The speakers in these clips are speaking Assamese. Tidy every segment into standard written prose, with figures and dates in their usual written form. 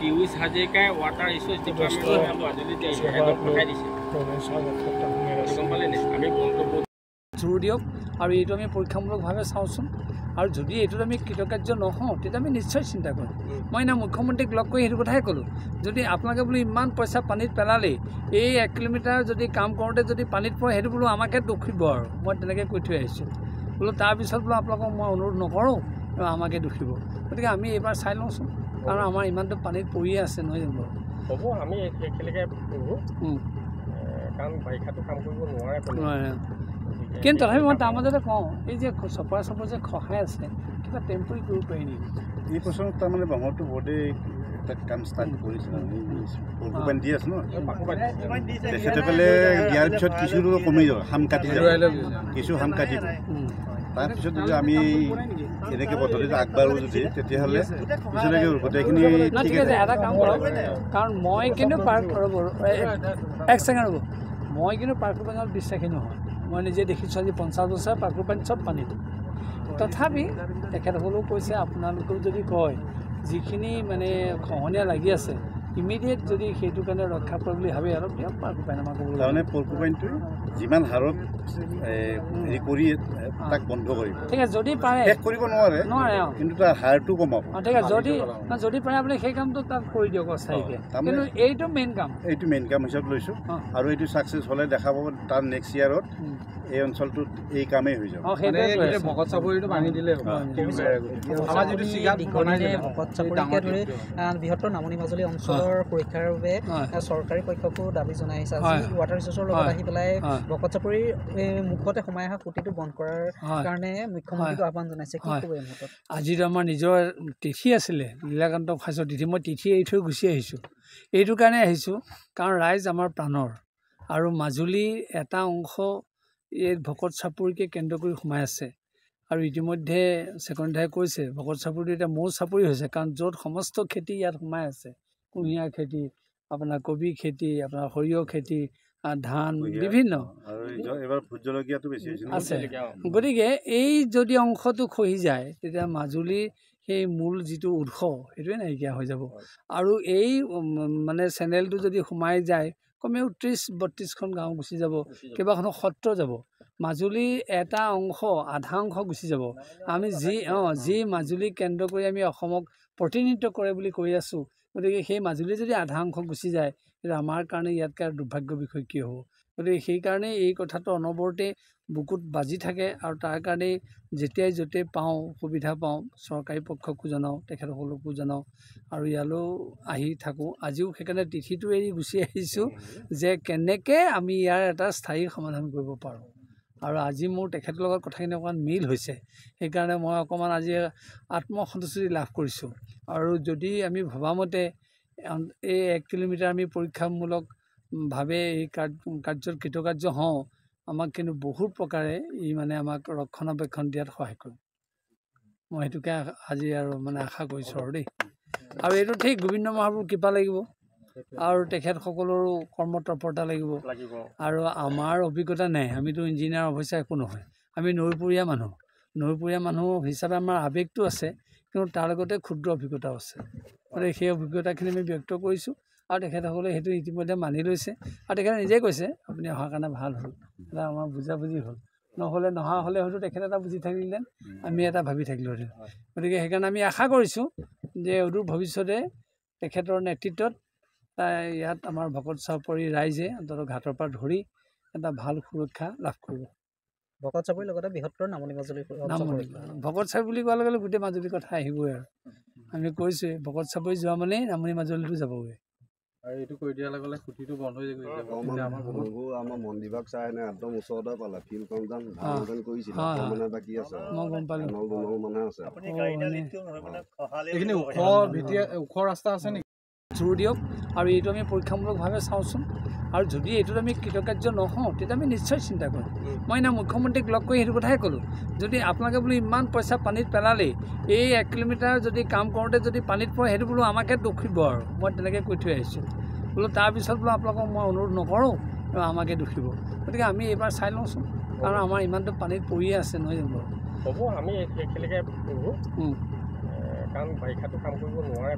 টিউজ হাজৰিকাই ৱাটাৰ ৰিচোৰ্চ ডিপাৰ্টমেণ্টে জোৰ দিয়ক আৰু এইটো আমি পৰীক্ষামূলকভাৱে চাওঁচোন আৰু যদি এইটোত আমি কৃতকাৰ্য নহওঁ তেতিয়া আমি নিশ্চয় চিন্তা কৰিম মই না মুখ্যমন্ত্ৰীক লগ কৰি সেইটো কথাই ক'লোঁ যদি আপোনালোকে বোলো ইমান পইচা পানীত পেলালেই এই 1 কিলোমিটাৰ যদি কাম কৰোঁতে যদি পানীত পৰে সেইটো বোলো আমাকে দুখিব আৰু মই তেনেকৈ কৈ থৈ আহিছোঁ বোলো তাৰপিছত বোলো আপোনালোকক মই অনুৰোধ নকৰোঁ আমাকে দুখিব গতিকে আমি এইবাৰ চাই লওঁচোন কাৰণ আমাৰ ইমানটো পানীত পৰিয়ে আছে নহয় জানো হ'ব আমি একেলগে কৰোঁ কাৰণ বাৰিষাটো কাম কৰিব নোৱাৰে কিন্তু তথাপি মই তাৰ মাজতে কওঁ এই যে চপৰা যে খহাই আছে কিবা টেম্পৰি কৰিব পাৰি নেকি এই বছৰ তাৰমানে ব্ৰহ্মপুত্ৰ বোৰ্ডে এটা কাম ষ্টাৰ্ট কৰিছিল পৰশুপানী দি আছে ন তেখেতে পেলাই দিয়াৰ পিছত কিছু কমি যাব হাম কাটি যাব কিছু হাম কাটিব তাৰপিছত যদি আমি এনেকৈ পদ্ধতিটো আগবাঢ়ো যদি তেতিয়াহ'লে পিছলৈকে গোটেইখিনি ঠিক আছে এটা কাম কৰক কাৰণ মই কিন্তু পাৰ্ক ৰ'ব 1 ছেকেণ্ড ৰ'ব মই কিন্তু পাৰ্কৰপানীত বিশ্বাসী নহয় মই নিজে দেখিছোঁ আজি 50 বছৰ পাৰ্কৰপানীত চব পানীত তথাপি তেখেতসকলেও কৈছে আপোনালোকেও যদি কয় যিখিনি মানে খহনীয়া লাগি আছে ইমিডিয়েট যদি সেইটো কাৰণে ৰক্ষা কৰে বুলি ভাবে অলপ দিয়ক পাৰ্কৰপানী আমাক ক'বলৈ তাৰমানে পৰশুপানীটো যিমান হাৰত হেৰি কৰি তাক বন্ধ কৰিব ঠিক আছে যদি পাৰে শেষ কৰিব নোৱাৰে কিন্তু তাৰ হাৰটো কমাব ঠিক আছে যদি পাৰে আপুনি সেই কামটো তাক কৰি দিয়ক অস্থায়ীকৈ কিন্তু এইটো মেইন কাম হিচাপে লৈছোঁ আৰু এইটো ছাকচেছ হ'লে দেখা পাব তাৰ নেক্সট ইয়াৰত এই অঞ্চলটোত এই কামেই হৈ যাব ভকত চাপৰিটো ভাঙি দিলে বৃহত্তৰ নামনি মাজুলী অঞ্চলৰ সুৰক্ষাৰ বাবে চৰকাৰী পক্ষকো দাবী জনাই আহিছে আজি ৱাটাৰ ৰিচোৰ্চৰ লগত আহি পেলাই ভকত চাপৰিৰ মুখতে সোমাই অহা খুঁটিটো বন্ধ কৰাৰ কাৰণে মুখ্যমন্ত্ৰীক আহ্বান জনাইছে কি ক'ব এই মুহূৰ্তত আজিতো আমাৰ নিজৰ তিথি আছিলে লীলাকান্ত খাচৰ তিথি মই তিথি এৰি থৈ গুচি আহিছোঁ এইটো কাৰণে আহিছোঁ কাৰণ ৰাইজ আমাৰ প্ৰাণৰ আৰু মাজুলীৰ এটা অংশ এই ভকত চাপৰিকে কেন্দ্ৰ কৰি সোমাই আছে আৰু ইতিমধ্যে ছেকেণ্ডাৰে কৈছে ভকত চাপৰিটো এতিয়া মৌ চাপৰি হৈছে কাৰণ য'ত সমস্ত খেতি ইয়াত সোমাই আছে কুঁহিয়াৰ খেতি আপোনাৰ কবি খেতি আপোনাৰ সৰিয়হ খেতি ধান বিভিন্ন আছে গতিকে এই যদি অংশটো খহি যায় তেতিয়া মাজুলীৰ সেই মূল যিটো উৎস সেইটোৱে নাইকিয়া হৈ যাব আৰু এই মানে চেনেলটো যদি সোমাই যায় কমেও 30-32খন গাঁও গুচি যাব কেইবাখনো সত্ৰ যাব মাজুলীৰ এটা অংশ আধা অংশ গুচি যাব আমি যি মাজুলী কেন্দ্ৰ কৰি আমি অসমক প্ৰতিনিধিত্ব কৰে বুলি কৈ আছোঁ গতিকে সেই মাজুলী যদি আধা অংশ গুচি যায় তেতিয়া আমাৰ কাৰণে ইয়াতকৈ দুৰ্ভাগ্যৰ বিষয় কি হ'ব গতিকে সেইকাৰণে এই কথাটো অনবৰতে বুকুত বাজি থাকে আৰু তাৰ কাৰণেই যেতিয়াই য'তেই পাওঁ সুবিধা পাওঁ চৰকাৰী পক্ষকো জনাওঁ তেখেতসকলকো জনাওঁ আৰু ইয়ালৈও আহি থাকোঁ আজিও সেইকাৰণে তিথিটো এৰি গুচি আহিছোঁ যে কেনেকৈ আমি ইয়াৰ এটা স্থায়ী সমাধান কৰিব পাৰোঁ আৰু আজি মোৰ তেখেতৰ লগত কথাখিনি অকণমান মিল হৈছে সেইকাৰণে মই অকণমান আজি আত্মসন্তুষ্টি লাভ কৰিছোঁ আৰু যদি আমি ভবামতে এই 1 কিলোমিটাৰ আমি পৰীক্ষামূলকভাৱে এই কাৰ্যত কৃতকাৰ্য হওঁ আমাক কিন্তু বহুত প্ৰকাৰে ই মানে আমাক ৰক্ষণাবেক্ষণ দিয়াত সহায় কৰিব মই সেইটোকে আজি আৰু মানে আশা কৰিছোঁ আৰু দেই আৰু এইটো ঠিক গোবিন্দ মহাপুৰুৰ কৃপা লাগিব আৰু তেখেতসকলৰো কৰ্মতৎপৰতা লাগিব আৰু আমাৰ অভিজ্ঞতা নাই আমিতো ইঞ্জিনিয়াৰ অৱশ্যে একো নহয় আমি নৈপৰীয়া মানুহ হিচাপে আমাৰ আৱেগটো আছে কিন্তু তাৰ লগতে ক্ষুদ্ৰ অভিজ্ঞতাও আছে গতিকে সেই অভিজ্ঞতাখিনি আমি ব্যক্ত কৰিছোঁ আৰু তেখেতসকলে সেইটো ইতিমধ্যে মানি লৈছে আৰু তেখেতে নিজেই কৈছে আপুনি অহাৰ কাৰণে ভাল হ'ল এটা আমাৰ বুজাবুজি হ'ল নহ'লে নহা হ'লে হয়তো তেখেতে এটা বুজি থাকিলেহেঁতেন আমি এটা ভাবি থাকিলোহেঁতেন গতিকে সেইকাৰণে আমি আশা কৰিছোঁ যে অদূৰ ভৱিষ্যতে তেখেতৰ নেতৃত্বত ইয়াত আমাৰ ভকত চাপৰি ৰাইজে অন্ততঃ ঘাটৰ পৰা ধৰি এটা ভাল সুৰক্ষা লাভ কৰিব ভকত চাপৰিৰ লগতে বৃহত্তৰ নামনি মাজুলী ভকত চাপৰি বুলি কোৱাৰ লগে লগে গোটেই মাজুলীৰ কথা আহিবই আৰু আমি কৈছোঁৱে ভকত চাপৰি যোৱা মানে নামনি মাজুলীটো যাবগৈ আৰু এইটো কৰি দিয়াৰ লগে লগে খুঁটিটো বন্ধ হৈ যাব আমাৰ মন বিভাগ চাই নাই একদম ওচৰতে পালে ফিল্ড কাউণ্টাৰ কৰিছিল মানে বাকী আছে মই গম পালোঁ মানে আছে এইখিনি ওখ ৰাস্তা আছে নেকি জোৰ দিয়ক আৰু এইটো আমি পৰীক্ষামূলকভাৱে চাওঁচোন আৰু যদি এইটোত আমি কৃতকাৰ্য নহওঁ তেতিয়া আমি নিশ্চয় চিন্তা কৰিম মই না মুখ্যমন্ত্ৰীক লগ কৰি সেইটো কথাই ক'লোঁ যদি আপোনালোকে বোলো ইমান পইচা পানীত পেলালেই এই 1 কিলোমিটাৰ যদি কাম কৰোঁতে যদি পানীত পৰে সেইটো বোলো আমাকে দুখিব আৰু মই তেনেকৈ কৈ থৈ আহিছোঁ বোলো তাৰপিছত বোলো আপোনালোকক মই অনুৰোধ নকৰোঁ আমাকে দুখিব গতিকে আমি এইবাৰ চাই লওঁচোন কাৰণ আমাৰ ইমানটো পানীত পৰিয়ে আছে নহয় জানো হ'ব আমি একেলগে কৰোঁ কাৰণ বাৰিষাটো কাম কৰিব নোৱাৰে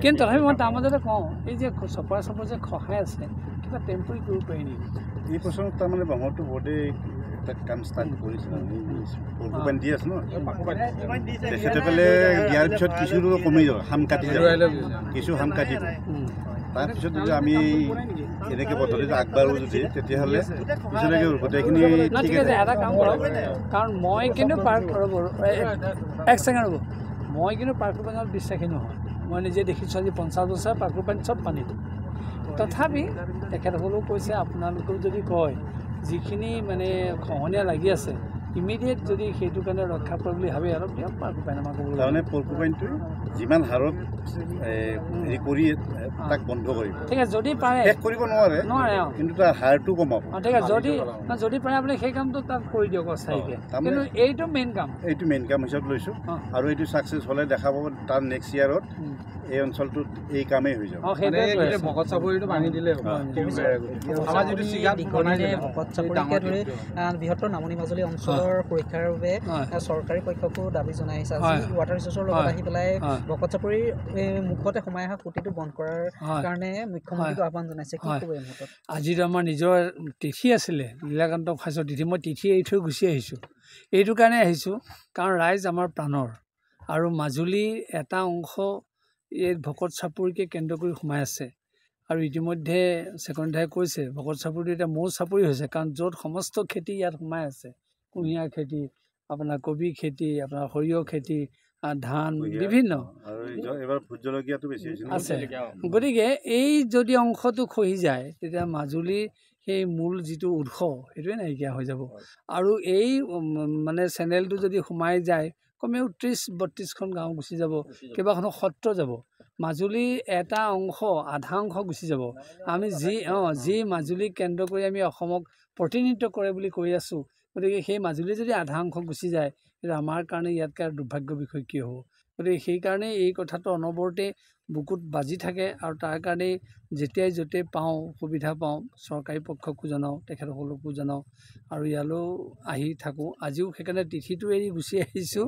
কিন্তু তথাপি মই তাৰ মাজতে কওঁ এই যে চপৰা যে খহাই আছে কিবা টেম্পৰি কৰিব পাৰি নেকি এই বছৰত তাৰমানে ব্ৰহ্মপুত্ৰ বোৰ্ডে এটা কাম ষ্টাৰ্ট কৰিছে পৰশুপানী দি আছে ন তেখেতে পেলে দিয়াৰ পিছত কিছু কমি যাব হাম কাটি যাব কিছু হাম কাটিব তাৰপিছত যদি আমি এনেকৈ পদ্ধতিটো আগবাঢ়ো যদি তেতিয়াহ'লে পিছলৈকে গোটেইখিনি ঠিক আছে এটা কাম কৰক কাৰণ মই কিন্তু পাৰ্ক ৰ'ব এক ছেকেণ্ড ৰ'ব মই কিন্তু পাৰ্কৰপানীত বিশ্বাসী নহয় মই নিজে দেখিছোঁ আজি 50 বছৰ পাৰ্কৰপানীত চব পানীত তথাপি তেখেতসকলেও কৈছে আপোনালোকেও যদি কয় যিখিনি মানে খহনীয়া লাগি আছে ইমিডিয়েট যদি সেইটো কাৰণে ৰক্ষা কৰে বুলি ভাবে অলপ দিয়ক পাৰ্কৰপানী আমাক ক'বলৈ তাৰমানে পৰশুপানীটো যিমান হাৰত হেৰি কৰি তাক বন্ধ কৰিব ঠিক আছে যদি পাৰে শেষ কৰিব নোৱাৰে কিন্তু তাৰ হাৰটো কমাব ঠিক আছে যদি পাৰে আপুনি সেই কামটো তাত কৰি দিয়ক অস্থায়ীকৈ কিন্তু এইটো মেইন কাম হিচাপে লৈছোঁ আৰু এইটো ছাকচেছ হ'লে দেখা পাব তাৰ নেক্সট ইয়াৰত এই অঞ্চলটোত এই কামেই হৈ যাব ভকত চাপৰিটো ভাঙি দিলে বৃহত্তৰ নামনি মাজুলী অঞ্চলৰ সুৰক্ষাৰ বাবে চৰকাৰী পক্ষকো দাবী জনাই আহিছে আজি ৱাটাৰ ৰিচোৰ্চৰ লগত আহি পেলাই ভকত চাপৰিৰ মুখতে সোমাই অহা খুঁটিটো বন্ধ কৰাৰ কাৰণে মুখ্যমন্ত্ৰীক আহ্বান জনাইছে কি ক'ব এই মুহূৰ্তত আজিতো আমাৰ নিজৰ তিথি আছিলে লীলাকান্ত খাচৰ তিথি মই তিথি এৰি থৈ গুচি আহিছোঁ এইটো কাৰণে আহিছোঁ কাৰণ ৰাইজ আমাৰ প্ৰাণৰ আৰু মাজুলীৰ এটা অংশ এই ভকত চাপৰিকে কেন্দ্ৰ কৰি সোমাই আছে আৰু ইতিমধ্যে ছেকেণ্ডাৰে কৈছে ভকত চাপৰিটো এতিয়া মৌ চাপৰি হৈছে কাৰণ য'ত সমস্ত খেতি ইয়াত সোমাই আছে কুঁহিয়াৰ খেতি আপোনাৰ কবি খেতি আপোনাৰ সৰিয়হ খেতি ধান বিভিন্ন আছে গতিকে এই যদি অংশটো খহি যায় তেতিয়া মাজুলীৰ সেই মূল যিটো উৎস সেইটোৱে নাইকিয়া হৈ যাব আৰু এই মানে চেনেলটো যদি সোমাই যায় কমেও 30-32খন গাঁও গুচি যাব কেইবাখনো সত্ৰ যাব মাজুলীৰ এটা অংশ আধা অংশ গুচি যাব আমি যি মাজুলীক কেন্দ্ৰ কৰি আমি অসমক প্ৰতিনিধিত্ব কৰে বুলি কৈ আছোঁ গতিকে সেই মাজুলী যদি আধা অংশ গুচি যায় তেতিয়া আমাৰ কাৰণে ইয়াতকৈ আৰু দুৰ্ভাগ্যৰ বিষয় কি হ'ব গতিকে সেইকাৰণে এই কথাটো অনবৰতে বুকুত বাজি থাকে আৰু তাৰ কাৰণেই যেতিয়াই য'তেই পাওঁ সুবিধা পাওঁ চৰকাৰী পক্ষকো জনাওঁ তেখেতসকলকো জনাওঁ আৰু ইয়ালৈও আহি থাকোঁ আজিও সেইকাৰণে তিথিটো এৰি গুচি আহিছোঁ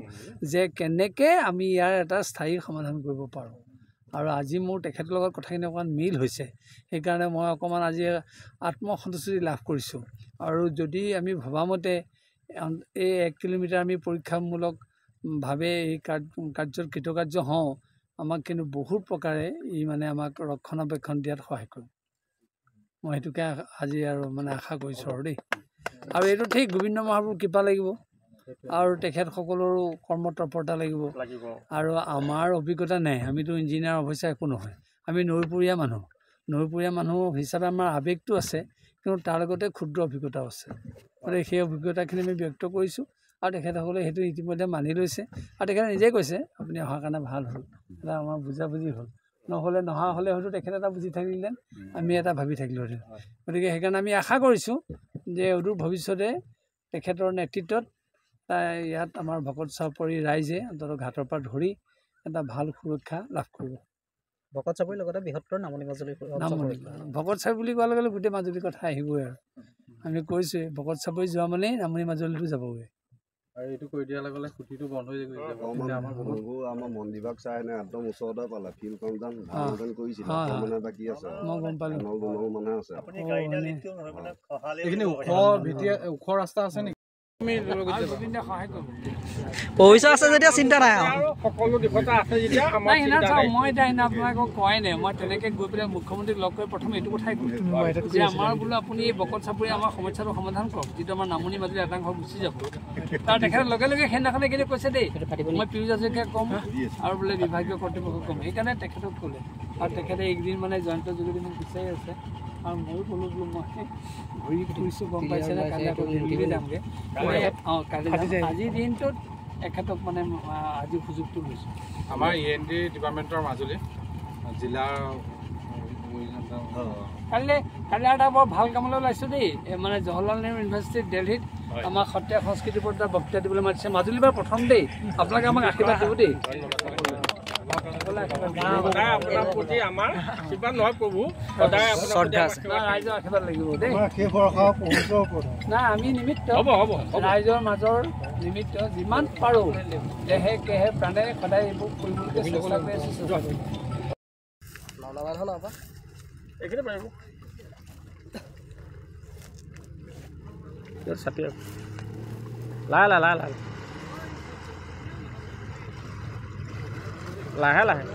যে কেনেকৈ আমি ইয়াৰ এটা স্থায়ী সমাধান কৰিব পাৰোঁ আৰু আজি মোৰ তেখেতৰ লগত কথাখিনি অকণমান মিল হৈছে সেইকাৰণে মই অকণমান আজি আত্মসন্তুষ্টি লাভ কৰিছোঁ আৰু যদি আমি ভবামতে এই 1 কিলোমিটাৰ আমি পৰীক্ষামূলকভাৱে এই কাৰ্যত কৃতকাৰ্য হওঁ আমাক কিন্তু বহুত প্ৰকাৰে ই মানে আমাক ৰক্ষণাবেক্ষণ দিয়াত সহায় কৰিব মই সেইটোকে আজি আৰু মানে আশা কৰিছোঁ আৰু দেই আৰু এইটো ঠিক গোবিন্দ মহাপুৰুৰ কৃপা লাগিব আৰু তেখেতসকলৰো কৰ্মতৎপৰতা লাগিব আৰু আমাৰ অভিজ্ঞতা নাই আমিতো ইঞ্জিনিয়াৰ অৱশ্যে একো নহয় আমি নৈপৰীয়া মানুহ হিচাপে আমাৰ আৱেগটো আছে কিন্তু তাৰ লগতে ক্ষুদ্ৰ অভিজ্ঞতাও আছে গতিকে সেই অভিজ্ঞতাখিনি আমি ব্যক্ত কৰিছোঁ আৰু তেখেতসকলে সেইটো ইতিমধ্যে মানি লৈছে আৰু তেখেতে নিজেই কৈছে আপুনি অহাৰ কাৰণে ভাল হ'ল এটা আমাৰ বুজাবুজি হ'ল নহা হ'লে হয়তো তেখেতে এটা বুজি থাকিলেহেঁতেন আমি এটা ভাবি থাকিলোহেঁতেন গতিকে সেইকাৰণে আমি আশা কৰিছোঁ যে অদূৰ ভৱিষ্যতে তেখেতৰ নেতৃত্বত ইয়াত আমাৰ ভকত চাপৰি ৰাইজে অন্ততঃ ঘাটৰ পৰা ধৰি এটা ভাল সুৰক্ষা লাভ কৰিব ভকত চাপৰিৰ লগতে বৃহত্তৰ নামনি মাজুলী ভকত চাপৰি বুলি কোৱাৰ লগে লগে গোটেই মাজুলীৰ কথা আহিবই আৰু আমি কৈছোঁৱে ভকত চাপৰি যোৱা মানেই নামনি মাজুলীটো যাবগৈ আৰু এইটো কৰি দিয়াৰ লগে লগে খুঁটিটো বন্ধ হৈ যাব আমাৰ মন্দিৰভাগ চাই নে একদম ওচৰতে পালে ফিল্ডখন কৰিছিলে মানে বাকী আছে মই গম পালোঁ মানে আছে এইখিনি ওখ ৰাস্তা আছে নেকি পইচা আছে যেতিয়া চিন্তা নাই সকলো দিশতে আছে যেতিয়া মই এতিয়া আপোনালোকক কোৱাই নাই মই তেনেকৈ গৈ পেলাই মুখ্যমন্ত্ৰীক লগ কৰি প্ৰথম এইটো কথাই কৈছোঁ যে আমাৰ বোলো আপুনি এই ভকত চাপৰি আমাৰ সমস্যাটো সমাধান কৰক যিটো আমাৰ নামনি মাজুলী এটা ঘৰ গুচি যাব তাৰ তেখেতে লগে লগে সেইদিনাখনে কিন্তু কৈছে দেই মই পীয়ুষ হাজৰিকাক ক'ম আৰু বোলে বিভাগীয় কৰ্তৃপক্ষক ক'ম সেইকাৰণে তেখেতক ক'লে আৰু তেখেতে এইকেইদিন মানে জয়ন্ত যোগেদি মোক বিচাৰি আছে আৰু ময়ো ক'লোঁ বোলো মই ঘূৰি ফুৰিছোঁ গম পাইছেনে কালি আকৌ ঘূৰি যামগৈ আজিৰ দিনটোত এখেতক মানে আজি সুযোগটো লৈছোঁ আমাৰ END ডিপাৰ্টমেণ্টৰ মাজুলী জিলাৰ কালি এটা বৰ ভাল কামলৈ ওলাইছোঁ দেই মানে জৱাহৰলাল নেহৰু ইউনিভাৰ্চিটি দিল্লীত আমাক সত্ৰীয়া সংস্কৃতিৰ ওপৰত এটা বক্তৃতা দিবলৈ মাতিছে মাজুলীৰ পৰা প্ৰথম দেই আপোনালোকে আমাক আশীৰ্বাদ দিব দেই আপোনাৰ প্ৰতি আমাৰ আশীৰ্বাদ নহয় প্ৰভু সদায় ৰাইজৰ আশীৰ্বাদ লাগিব দেই নাই আমি নিমিত্ত ৰাইজৰ মাজৰ নিমিত্ত যিমান পাৰোঁ দেহে কেহে প্ৰাণে সদায় এইবোৰ কৰিবলৈ চেষ্টা কৰি আছোঁ। এইখিনি পাৰিব ছাতি লাহে লাহে লাহে লাহে লাহে লাহে